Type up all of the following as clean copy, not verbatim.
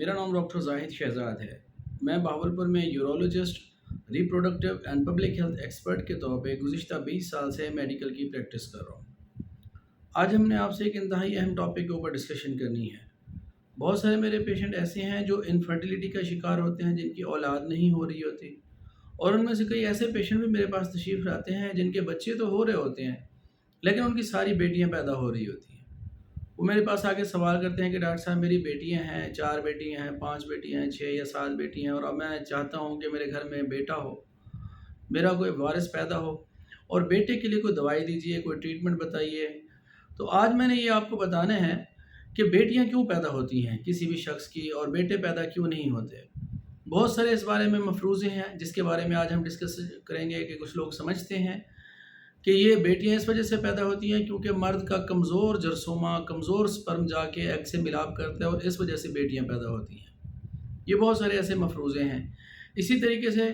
मेरा नाम डॉक्टर जाहिद शहजाद है। मैं बहावलपुर में urologist, reproductive and public health expert के तौर पे गुज़िश्ता 20 साल से मेडिकल की प्रैक्टिस कर रहा हूँ। आज हमने आपसे एक इंतहाई अहम टॉपिक के ऊपर डिस्कशन करनी है। बहुत सारे मेरे पेशेंट ऐसे हैं जो इनफर्टिलिटी का शिकार होते हैं, जिनकी औलाद नहीं हो रही होती, और उनमें से कई ऐसे पेशेंट भी मेरे पास तशरीफ़ लाते हैं जिनके बच्चे तो हो रहे होते हैं, लेकिन उनकी सारी बेटियाँ पैदा हो रही होती हैं। वो मेरे पास आके सवाल करते हैं कि डॉक्टर साहब, मेरी बेटियां हैं, 4 बेटियां हैं, 5 बेटियां हैं, 6 या 7 बेटी हैं, और अब मैं चाहता हूँ कि मेरे घर में बेटा हो, मेरा कोई वारिस पैदा हो, और बेटे के लिए कोई दवाई दीजिए, कोई ट्रीटमेंट बताइए। तो आज मैंने ये आपको बताना है कि बेटियां क्यों पैदा होती हैं किसी भी शख्स की, और बेटे पैदा क्यों नहीं होते। बहुत सारे इस बारे में मफरूज़े हैं जिसके बारे में आज हम डिस्कस करेंगे कि कुछ लोग समझते हैं कि ये बेटियां इस वजह से पैदा होती हैं क्योंकि मर्द का कमज़ोर जरसोमा, कमज़ोर स्पर्म जाके एग से मिलाप करता है, और इस वजह से बेटियां पैदा होती हैं। ये बहुत सारे ऐसे मफरूज़े हैं। इसी तरीके से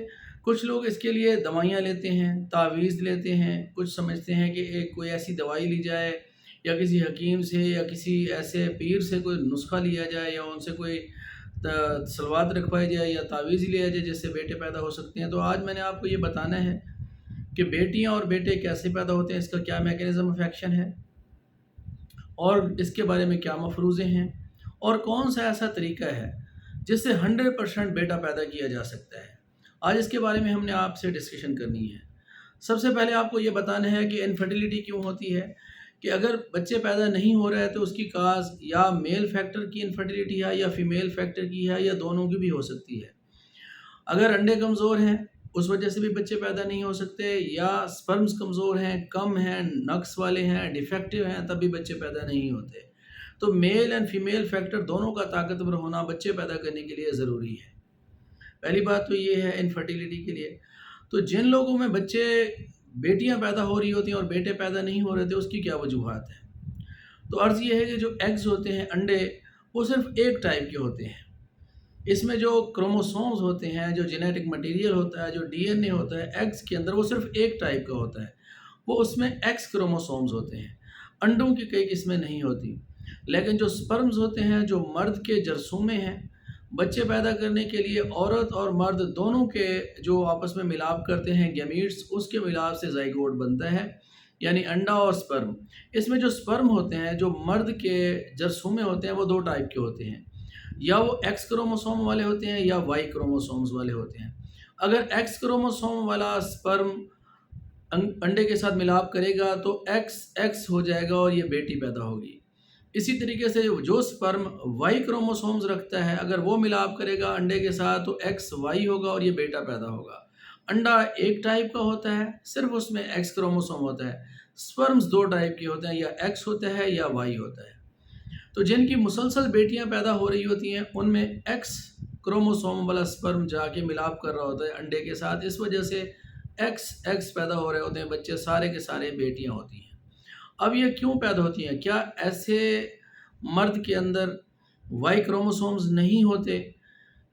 कुछ लोग इसके लिए दवाइयाँ लेते हैं, तावीज़ लेते हैं। कुछ समझते हैं कि एक कोई ऐसी दवाई ली जाए, या किसी हकीम से या किसी ऐसे पीर से कोई नुस्खा लिया जाए, या उनसे कोई सलवात रखवाई जाए, या तावीज़ लिया जाए, जिससे बेटे पैदा हो सकते हैं। तो आज मैंने आपको ये बताना है कि बेटियां और बेटे कैसे पैदा होते हैं, इसका क्या मैकेनिज़्म ऑफ एक्शन है, और इसके बारे में क्या मफरूज़े हैं, और कौन सा ऐसा तरीका है जिससे 100% बेटा पैदा किया जा सकता है। आज इसके बारे में हमने आपसे डिस्कशन करनी है। सबसे पहले आपको ये बताना है कि इनफर्टिलिटी क्यों होती है, कि अगर बच्चे पैदा नहीं हो रहे हैं तो उसकी काज या मेल फैक्टर की इनफर्टिलिटी है, या फीमेल फैक्टर की है, या दोनों की भी हो सकती है। अगर अंडे कमज़ोर हैं उस वजह से भी बच्चे पैदा नहीं हो सकते, या स्पर्म्स कमज़ोर हैं, कम हैं, नक्स वाले हैं, डिफेक्टिव हैं, तब भी बच्चे पैदा नहीं होते। तो मेल एंड फीमेल फैक्टर दोनों का ताकतवर होना बच्चे पैदा करने के लिए ज़रूरी है। पहली बात तो ये है इनफर्टिलिटी के लिए। तो जिन लोगों में बच्चे बेटियां पैदा हो रही होती हैं और बेटे पैदा नहीं हो रहे थे, उसकी क्या वजूहात है। तो अर्ज़ ये है कि जो एग्स होते हैं, अंडे, वो सिर्फ एक टाइप के होते हैं। इसमें जो क्रोमोसोम्स होते हैं, जो जेनेटिक मटेरियल होता है, जो डीएनए होता है एग्स के अंदर, वो सिर्फ एक टाइप का होता है। वो उसमें एक्स क्रोमोसोम्स होते हैं। अंडों की कई किस्में नहीं होती। लेकिन जो स्पर्म्स होते हैं, जो मर्द के जरसूमे हैं, बच्चे पैदा करने के लिए औरत और मर्द दोनों के जो आपस में मिलाप करते हैं, गैमीट्स, उसके मिलाप से ज़ाइगोट बनता है, यानी अंडा और स्पर्म। इसमें जो स्पर्म होते हैं, जो मर्द के जरसूमे होते हैं, वो दो टाइप के होते हैं। या वो एक्स क्रोमोसोम वाले होते हैं, या वाई क्रोमोसोम्स वाले होते हैं। अगर एक्स क्रोमोसोम वाला स्पर्म अंडे के साथ मिलाप करेगा तो एक्स एक्स हो जाएगा और ये बेटी पैदा होगी। इसी तरीके से जो स्पर्म वाई क्रोमोसोम्स रखता है, अगर वो मिलाप करेगा अंडे के साथ तो एक्स वाई होगा और ये बेटा पैदा होगा। अंडा एक टाइप का होता है, सिर्फ उसमें एक्स क्रोमोसोम होता है। स्पर्म्स दो टाइप के होते हैं, या एक्स होता है या वाई होता है। तो जिनकी मुसलसल बेटियां पैदा हो रही होती हैं, उनमें एक्स क्रोमोसोम वाला स्पर्म जाके मिलाप कर रहा होता है अंडे के साथ। इस वजह से एक्स एक्स पैदा हो रहे होते हैं, बच्चे सारे के सारे बेटियां होती हैं। अब ये क्यों पैदा होती हैं? क्या ऐसे मर्द के अंदर वाई क्रोमोसोम्स नहीं होते,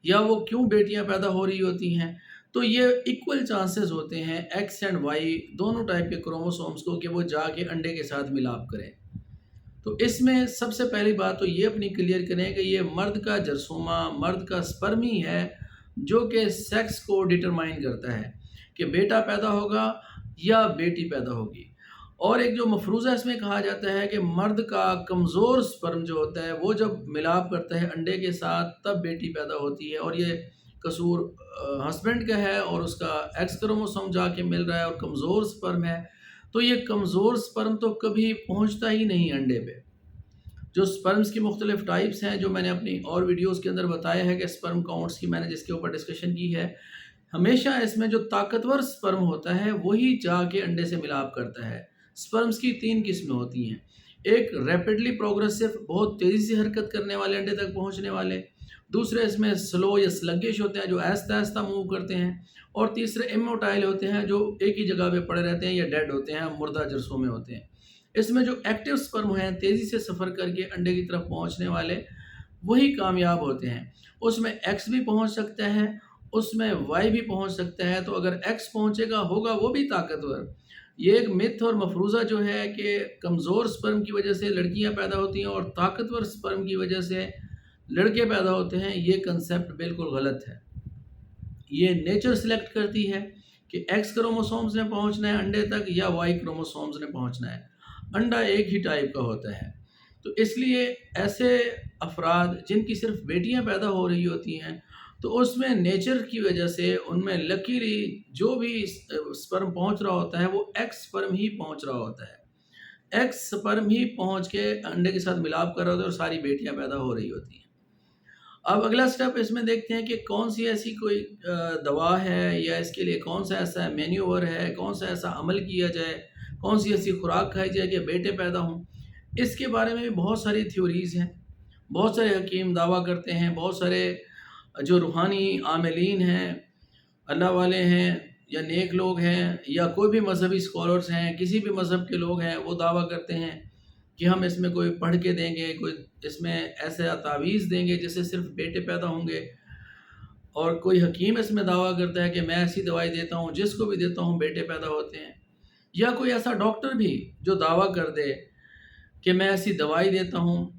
या वो क्यों बेटियां पैदा हो रही होती हैं? तो ये इक्वल चांसेस होते हैं एक्स एंड वाई दोनों टाइप के क्रोमोसोम्स को कि वो जाके अंडे के साथ मिलाप करें। तो इसमें सबसे पहली बात तो ये अपनी क्लियर करें कि ये मर्द का जरसूमा, मर्द का स्पर्म ही है जो कि सेक्स को डिटरमाइन करता है कि बेटा पैदा होगा या बेटी पैदा होगी। और एक जो मफरूज़ा इसमें कहा जाता है कि मर्द का कमज़ोर स्पर्म जो होता है, वो जब मिलाप करता है अंडे के साथ तब बेटी पैदा होती है, और ये कसूर हस्बैंड का है, और उसका एक्स क्रोमोसोम जाके मिल रहा है और कमज़ोर स्पर्म है। तो ये कमज़ोर स्पर्म तो कभी पहुंचता ही नहीं अंडे पे। जो स्पर्म्स की मुख्तलिफ टाइप्स हैं, जो मैंने अपनी और वीडियोस के अंदर बताया है कि स्पर्म काउंट्स की मैंने जिसके ऊपर डिस्कशन की है, हमेशा इसमें जो ताकतवर स्पर्म होता है वही जाके अंडे से मिलाप करता है। स्पर्म्स की 3 किस्में होती हैं। एक रैपिडली प्रोग्रेसिव, बहुत तेज़ी से हरकत करने वाले, अंडे तक पहुंचने वाले। दूसरे इसमें स्लो या स्लगिश होते हैं, जो आहिस्ता आहिस्ता मूव करते हैं। और तीसरे इमोटाइल होते हैं, जो एक ही जगह पे पड़े रहते हैं या डेड होते हैं, मुर्दा जरसों में होते हैं। इसमें जो एक्टिव स्पर्म हैं, तेज़ी से सफ़र करके अंडे की तरफ पहुंचने वाले, वही कामयाब होते हैं। उसमें एक्स भी पहुंच सकता है, उसमें वाई भी पहुंच सकता है। तो अगर एक्स पहुंचेगा होगा वो भी ताकतवर। ये एक मिथ और मफरूज़ा जो है कि कमज़ोर स्पर्म की वजह से लड़कियां पैदा होती हैं और ताकतवर स्पर्म की वजह से لڑکے پیدا ہوتے ہیں، یہ کنسیپٹ بالکل غلط ہے۔ یہ نیچر سلیکٹ کرتی ہے کہ ایکس کروموسومز نے پہنچنا ہے انڈے تک یا وائی کروموسومز نے پہنچنا ہے۔ انڈا ایک ہی ٹائپ کا ہوتا ہے، تو اس لیے ایسے افراد جن کی صرف بیٹیاں پیدا ہو رہی ہوتی ہیں، تو اس میں نیچر کی وجہ سے ان میں لکیلی جو بھی سپرم پہنچ رہا ہوتا ہے وہ ایکس سپرم ہی پہنچ رہا ہوتا ہے۔ ایکس سپرم ہی پہنچ کے انڈے کے ساتھ ملاپ کر رہا ہوتا ہے اور ساری بیٹیاں پیدا ہو رہی ہوتی ہیں۔ اب اگلا سٹیپ اس میں دیکھتے ہیں کہ کون سی ایسی کوئی دوا ہے یا اس کے لیے کون سا ایسا مینیور ہے، کون سا ایسا عمل کیا جائے، کون سی ایسی خوراک کھائی جائے کہ بیٹے پیدا ہوں۔ اس کے بارے میں بھی بہت ساری تھیوریز ہیں، بہت سارے حکیم دعویٰ کرتے ہیں، بہت سارے جو روحانی عاملین ہیں، اللہ والے ہیں یا نیک لوگ ہیں یا کوئی بھی مذہبی اسکالرس ہیں، کسی بھی مذہب کے لوگ ہیں، وہ دعویٰ کرتے ہیں کہ ہم اس میں کوئی پڑھ کے دیں گے، کوئی اس میں ایسا تعویذ دیں گے جس سے صرف بیٹے پیدا ہوں گے، اور کوئی حکیم اس میں دعویٰ کرتا ہے کہ میں ایسی دوائی دیتا ہوں جس کو بھی دیتا ہوں بیٹے پیدا ہوتے ہیں، یا کوئی ایسا ڈاکٹر بھی جو دعویٰ کر دے کہ میں ایسی دوائی دیتا ہوں،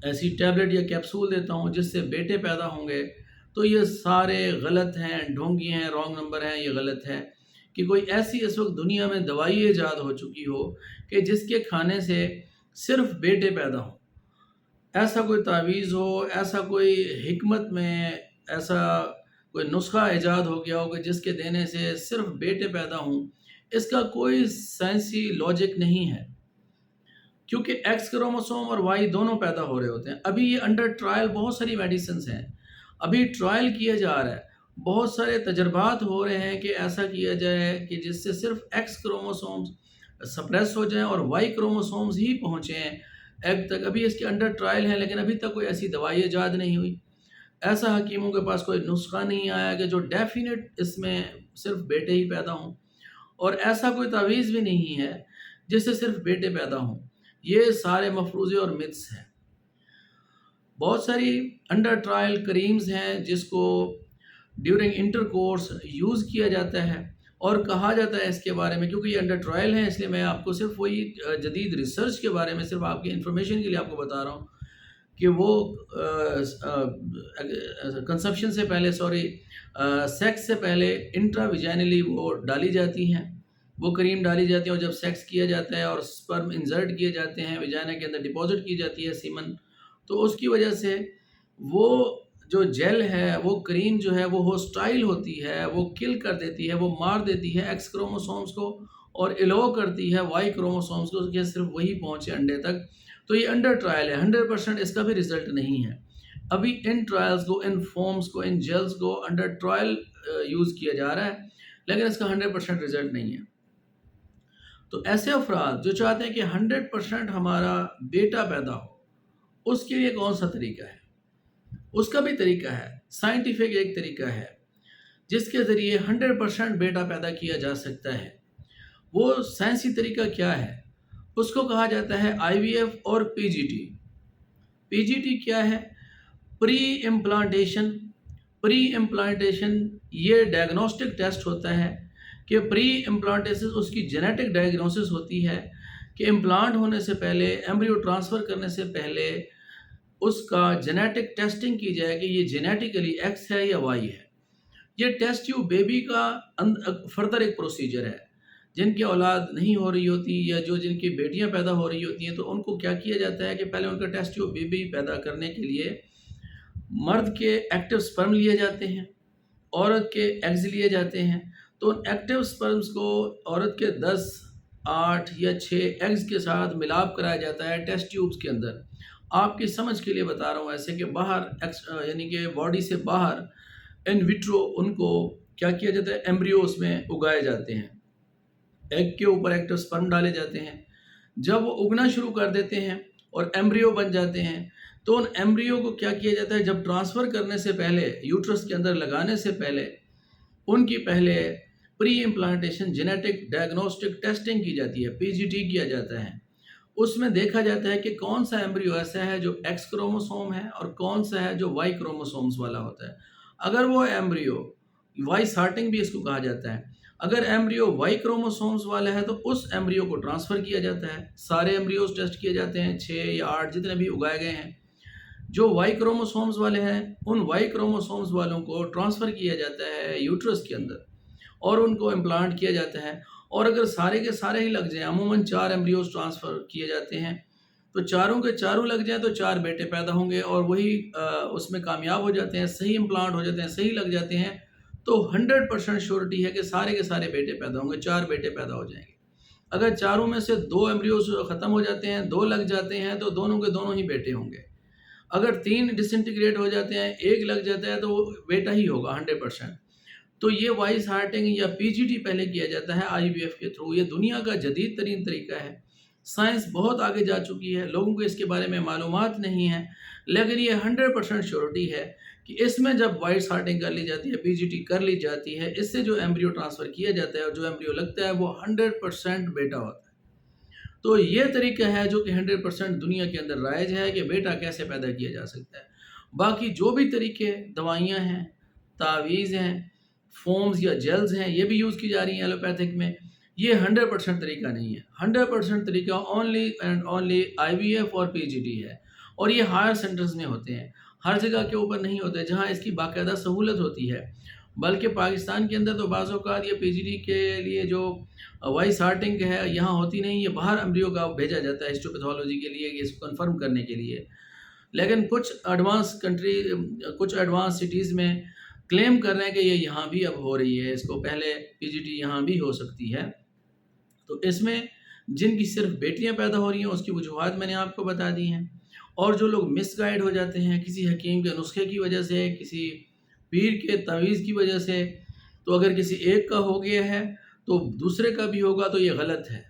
ایسی ٹیبلٹ یا کیپسول دیتا ہوں جس سے بیٹے پیدا ہوں گے، تو یہ سارے غلط ہیں، ڈھونگی ہیں، رانگ نمبر ہیں، یہ غلط ہے کہ کوئی ایسی اس وقت دنیا میں دوائی ایجاد ہو چکی ہو کہ جس کے کھانے سے صرف بیٹے پیدا ہوں۔ ایسا کوئی تعویذ ہو، ایسا کوئی حکمت میں ایسا کوئی نسخہ ایجاد ہو گیا ہو کہ جس کے دینے سے صرف بیٹے پیدا ہوں، اس کا کوئی سائنسی لاجک نہیں ہے، کیونکہ ایکس کروموسوم اور وائی دونوں پیدا ہو رہے ہوتے ہیں۔ ابھی یہ انڈر ٹرائل بہت ساری میڈیسنز ہیں، ابھی ٹرائل کیا جا رہا ہے، بہت سارے تجربات ہو رہے ہیں کہ ایسا کیا جائے کہ جس سے صرف ایکس کروموسومز سپریس ہو جائیں اور وائی کروموسومز ہی پہنچیں ایگ تک۔ ابھی اس کے انڈر ٹرائل ہیں، لیکن ابھی تک کوئی ایسی دوائی ایجاد نہیں ہوئی، ایسا حکیموں کے پاس کوئی نسخہ نہیں آیا کہ جو ڈیفینیٹ اس میں صرف بیٹے ہی پیدا ہوں، اور ایسا کوئی تعویذ بھی نہیں ہے جس سے صرف بیٹے پیدا ہوں۔ یہ سارے مفروضے اور متس ہیں۔ بہت ساری انڈر ٹرائل کریمز ہیں جس کو ڈیورنگ انٹر کورس یوز کیا جاتا ہے اور کہا جاتا ہے اس کے بارے میں، کیونکہ یہ انڈر ٹرائل ہیں اس لیے میں آپ کو صرف وہی جدید ریسرچ کے بارے میں صرف آپ کی انفارمیشن کے لیے آپ کو بتا رہا ہوں کہ وہ کنسپشن سے پہلے سیکس سے پہلے انٹرا ویجینلی وہ ڈالی جاتی ہیں، وہ کریم ڈالی جاتی ہے، اور جب سیکس کیا جاتا ہے اور سپرم انزرٹ کیے جاتے ہیں، ویجانا کے اندر ڈپازٹ کی جاتی ہے سیمن، تو اس کی وجہ سے وہ جو جیل ہے، وہ کریم جو ہے وہ ہوسٹائل ہوتی ہے، وہ کل کر دیتی ہے، وہ مار دیتی ہے ایکس کروموسومز کو اور الو کرتی ہے وائی کروموسومز کو کہ صرف وہی پہنچے انڈے تک۔ تو یہ انڈر ٹرائل ہے، 100% اس کا بھی رزلٹ نہیں ہے۔ ابھی ان ٹرائلز کو، ان فارمز کو، ان جیلز کو انڈر ٹرائل یوز کیا جا رہا ہے، لیکن اس کا 100% رزلٹ نہیں ہے۔ تو ایسے افراد جو چاہتے ہیں کہ 100% ہمارا بیٹا پیدا ہو، اس کے لیے کون سا طریقہ ہے؟ اس کا بھی طریقہ ہے، سائنٹیفک ایک طریقہ ہے جس کے ذریعے 100% بیٹا پیدا کیا جا سکتا ہے۔ وہ سائنسی طریقہ کیا ہے؟ اس کو کہا جاتا ہے آئی وی ایف اور پی جی ٹی۔ پی جی ٹی کیا ہے؟ پری امپلانٹیشن۔ پری امپلانٹیشن یہ ڈائگنوسٹک ٹیسٹ ہوتا ہے کہ پری امپلانٹیشن اس کی جینیٹک ڈائگنوسس ہوتی ہے کہ امپلانٹ ہونے سے پہلے، ایمبریو ٹرانسفر کرنے سے پہلے اس کا جینیٹک ٹیسٹنگ کی جائے کہ یہ جینیٹیکلی ایکس ہے یا وائی ہے۔ یہ ٹیسٹ ٹیوب بیبی کا فردر ایک پروسیجر ہے۔ جن کی اولاد نہیں ہو رہی ہوتی یا جن کی بیٹیاں پیدا ہو رہی ہوتی ہیں، تو ان کو کیا کیا جاتا ہے کہ پہلے ان کا ٹیسٹ ٹیوب بیبی پیدا کرنے کے لیے مرد کے ایکٹیو سپرم لیے جاتے ہیں، عورت کے ایگز لیے جاتے ہیں، تو ان ایکٹیو سپرمز کو عورت کے 10، 8 یا 6 ایگز کے ساتھ ملاپ کرایا جاتا ہے ٹیسٹ ٹیوبز کے اندر۔ آپ کی سمجھ کے لیے بتا رہا ہوں ایسے کہ باہر یعنی کہ باڈی سے باہر ان ویٹرو ان کو کیا کیا جاتا ہے، ایمبریو اس میں اگائے جاتے ہیں، ایگ کے اوپر ایکٹیو سپرم ڈالے جاتے ہیں۔ جب وہ اگنا شروع کر دیتے ہیں اور ایمبریو بن جاتے ہیں، تو ان ایمبریو کو کیا کیا جاتا ہے، جب ٹرانسفر کرنے سے پہلے، یوٹرس کے اندر لگانے سے پہلے، ان کی پہلے پری امپلانٹیشن جینیٹک ڈائگنوسٹک ٹیسٹنگ کی جاتی ہے، پی جی ٹی کیا جاتا ہے۔ اس میں دیکھا جاتا ہے کہ کون سا ایمبریو ایسا ہے جو ایکس کروموسوم ہے اور کون سا ہے جو وائی کروموسومز والا ہوتا ہے۔ اگر وہ ایمبریو، وائی سارٹنگ بھی اس کو کہا جاتا ہے، اگر ایمبریو وائی کروموسومز والا ہے تو اس ایمبریو کو ٹرانسفر کیا جاتا ہے۔ سارے ایمبریوز ٹیسٹ کیے جاتے ہیں، 6 یا 8 جتنے بھی اگائے گئے ہیں، जो वाई क्रोमोसोम्स वाले हैं, उन वाई क्रोमोसोम्स वालों को ट्रांसफ़र किया जाता है यूट्रस के अंदर और उनको इम्प्लांट किया जाता है। और अगर सारे के सारे ही लग जाएँ, अमूमन 4 एम्ब्रियोज़ ट्रांसफ़र किए जाते हैं, तो चारों के चारों लग जाएँ तो 4 बेटे पैदा होंगे और वही उसमें कामयाब हो जाते हैं, सही इम्प्लांट हो जाते हैं, सही लग जाते हैं, तो 100% श्योरिटी है कि सारे के सारे बेटे पैदा होंगे, 4 बेटे पैदा हो जाएँगे। अगर चारों में से 2 एम्ब्रियोज़ ख़त्म हो जाते हैं, 2 लग जाते हैं, तो दोनों के दोनों ही बेटे होंगे। अगर 3 डिसइंटीग्रेट हो जाते हैं, 1 लग जाता है, तो वो बेटा ही होगा 100%। तो ये वॉइस हार्टिंग या पीजीटी पहले किया जाता है आईवीएफ के थ्रू। ये दुनिया का जदीद तरीन तरीका है। साइंस बहुत आगे जा चुकी है, लोगों को इसके बारे में मालूमात नहीं है, लेकिन ये 100% श्योरिटी है कि इसमें जब वॉइस हार्टिंग कर ली जाती है, पीजीटी कर ली जाती है, इससे जो एम्ब्रियो ट्रांसफ़र किया जाता है और जो एम्ब्रियो लगता है वो 100% बेटा होता है। तो ये तरीका है जो कि 100% दुनिया के अंदर राइज है कि बेटा कैसे पैदा किया जा सकता है। बाकी जो भी तरीके, दवाइयाँ हैं, तावीज़ हैं, फ़ोम्स या जेल्स हैं, ये भी यूज़ की जा रही हैं एलोपैथिक में, ये 100% तरीका नहीं है। 100% तरीका ओनली एंड ओनली आईवीएफ और पीजीटी है और ये हायर सेंटर्स में होते हैं, हर जगह के ऊपर नहीं होते जहाँ इसकी बाकायदा सहूलत होती है। बल्कि पाकिस्तान के अंदर तो बाज़ औक़ात ये पीजीटी के लिए जो वॉइस हार्टिंग है यहाँ होती नहीं, ये बाहर एम्ब्रियो का भेजा जाता है हिस्टोपैथोलॉजी के लिए, ये इसको कन्फर्म करने के लिए। लेकिन कुछ एडवांस सिटीज़ में क्लेम कर रहे हैं कि ये यहाँ भी अब हो रही है, इसको पहले पीजीटी यहाँ भी हो सकती है। तो इसमें जिनकी सिर्फ बेटियां पैदा हो रही हैं उसकी वजूहात मैंने आपको बता दी हैं, और जो लोग मिसगाइड हो जाते हैं किसी हकीम के नुस्खे की वजह से, किसी पीर के तवीज़ की वजह से, तो अगर किसी एक का हो गया है तो दूसरे का भी होगा, तो ये गलत है,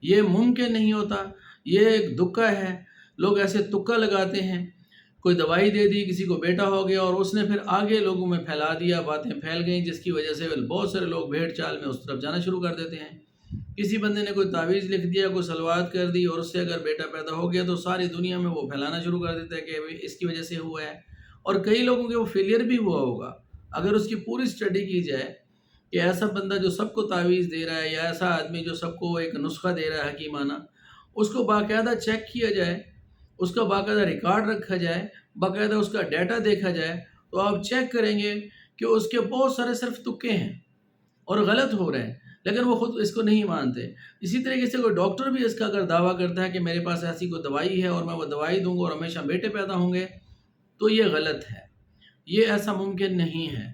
ये मुमकिन नहीं होता, ये एक तुक्का है। लोग ऐसे तुक्का लगाते हैं, कोई दवाई दे दी, किसी को बेटा हो गया और उसने फिर आगे लोगों में फैला दिया, बातें फैल गई, जिसकी वजह से बहुत सारे लोग भेड़ चाल में उस तरफ जाना शुरू कर देते हैं। किसी बंदे ने कोई तावीज़ लिख दिया, कोई सलवात कर दी और उससे अगर बेटा पैदा हो गया तो सारी दुनिया में वो फैलाना शुरू कर देता है कि भाई इसकी वजह से हुआ है, और कई लोगों के वो फेलियर भी हुआ होगा। अगर उसकी पूरी स्टडी की जाए कि ऐसा बंदा जो सबको तावीज़ दे रहा है या ऐसा आदमी जो सबको एक नुस्खा दे रहा है हकीमाना, उसको बाकायदा चेक किया जाए, उसका बाकायदा रिकॉर्ड रखा जाए, बाकायदा उसका डाटा देखा जाए, तो आप चेक करेंगे कि उसके बहुत सारे सिर्फ तुक्के हैं और गलत हो रहे हैं, लेकिन वो खुद इसको नहीं मानते। इसी तरीके से कोई डॉक्टर भी इसका अगर दावा करता है कि मेरे पास ऐसी कोई दवाई है और मैं वो दवाई दूंगा और हमेशा बेटे पैदा होंगे, तो ये गलत है। ये ऐसा मुमकिन नहीं है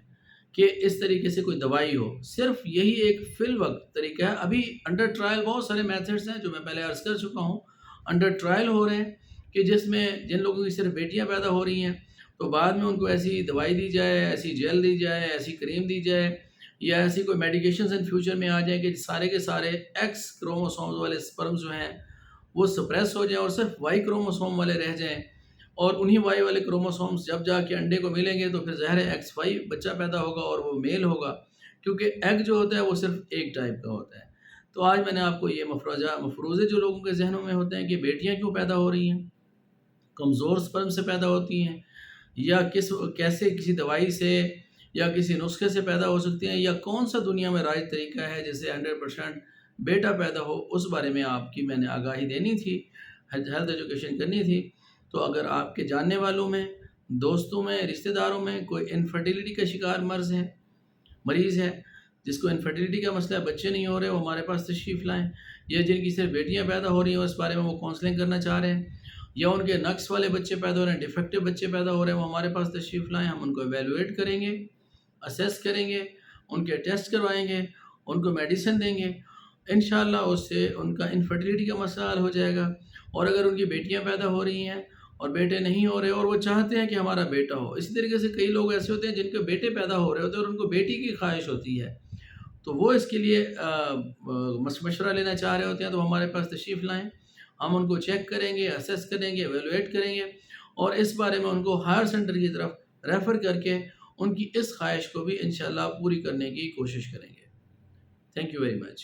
कि इस तरीके से कोई दवाई हो, सिर्फ यही एक फिल वक्त तरीका है। अभी अंडर ट्रायल बहुत सारे मेथड्स हैं जो मैं पहले अर्ज़ कर चुका हूँ, अंडर ट्रायल हो रहे हैं कि जिसमें जिन लोगों की सिर्फ बेटियां पैदा हो रही हैं तो बाद में उनको ऐसी दवाई दी जाए, ऐसी जेल दी जाए, ऐसी क्रीम दी जाए या ऐसी कोई मेडिकेशंस इन फ्यूचर में आ जाए कि सारे के सारे एक्स क्रोमोसोम्स वाले स्पर्म जो हैं वो सप्रेस हो जाएं और सिर्फ वाई क्रोमोसोम वाले रह जाएं, और उन्हीं वाई वाले क्रोमोसोम्स जब जाके अंडे को मिलेंगे तो फिर ज़ाहिर है एक्स वाई बच्चा पैदा होगा और वो मेल होगा, क्योंकि एग जो होता है वो सिर्फ एक टाइप का होता है। तो आज मैंने आपको ये मफरूज़े जो लोगों के जहनों में होते हैं कि बेटियाँ क्यों पैदा हो रही हैं, कमज़ोर स्पर्म से पैदा होती हैं या कैसे किसी दवाई से या किसी नुस्खे से पैदा हो सकती हैं, या कौन सा दुनिया में राइज तरीका है जिससे 100% बेटा पैदा हो, उस बारे में आपकी मैंने आगाही देनी थी, हेल्थ एजुकेशन करनी थी। तो अगर आपके जानने वालों में, दोस्तों में, रिश्तेदारों में कोई इनफर्टिलिटी का शिकार मरीज़ है जिसको इनफर्टिलिटी का मसला है, बच्चे नहीं हो रहे, वो हमारे पास तशरीफ़ लाएँ, या जिनकी सिर्फ बेटियां पैदा हो रही हैं उस बारे में वो काउंसलिंग करना चाह रहे हैं, या उनके नक्स वाले बच्चे पैदा हो रहे हैं, डिफेक्टिव बच्चे पैदा हो रहे हैं, वो हमारे पास तशरीफ़ लाएँ, हम उनको एवेलुएट करेंगे, असेस करेंगे, उनके टेस्ट करवाएंगे, उनको मेडिसिन देंगे, इंशाअल्लाह उससे उनका इनफर्टिलिटी का मसला हल हो जाएगा। और अगर उनकी बेटियां पैदा हो रही हैं और बेटे नहीं हो रहे और वो चाहते हैं कि हमारा बेटा हो, इसी तरीके से कई लोग ऐसे होते हैं जिनके बेटे पैदा हो रहे होते हैं और उनको बेटी की ख्वाहिश होती है, तो वो इसके लिए मशवरा लेना चाह रहे होते हैं, तो हमारे पास तशरीफ़ लाएँ, हम उनको चेक करेंगे, असेस करेंगे, एवेलुएट करेंगे और इस बारे में उनको हायर सेंटर की तरफ रेफ़र करके उनकी इस ख्वाहिश को भी इंशाअल्लाह पूरी करने की कोशिश करेंगे। Thank you very much.